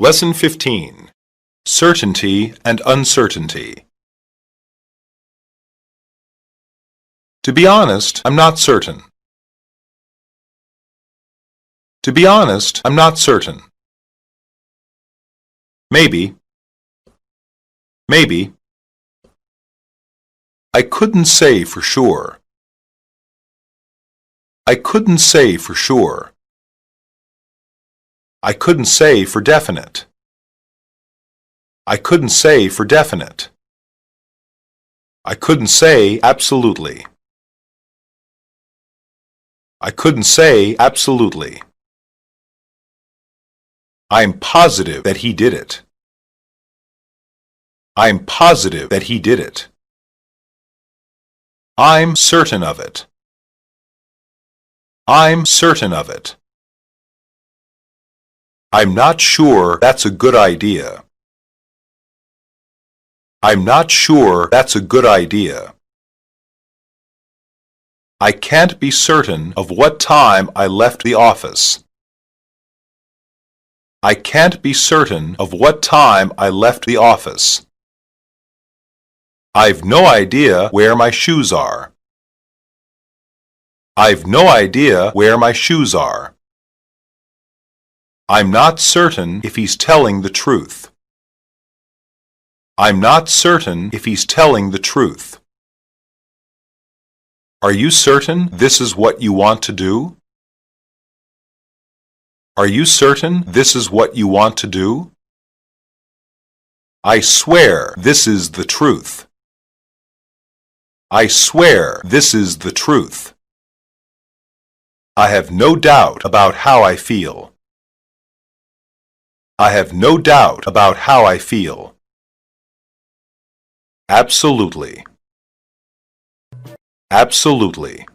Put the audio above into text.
Lesson 15. Certainty and uncertainty. To be honest, I'm not certain. To be honest, I'm not certain. Maybe. Maybe. I couldn't say for sure. I couldn't say for sure. I couldn't say for definite. I couldn't say for definite. I couldn't say absolutely. I couldn't say absolutely. I'm positive that he did it. I'm positive that he did it. I'm certain of it. I'm certain of it. I'm not sure that's a good idea. I'm not sure that's a good idea. I can't be certain of what time I left the office. I can't be certain of what time I left the office. I've no idea where my shoes are. I've no idea where my shoes are. I'm not certain if he's telling the truth. I'm not certain if he's telling the truth. Are you certain this is what you want to do? Are you certain this is what you want to do? I swear this is the truth. I swear this is the truth. I have no doubt about how I feel. I have no doubt about how I feel. Absolutely. Absolutely.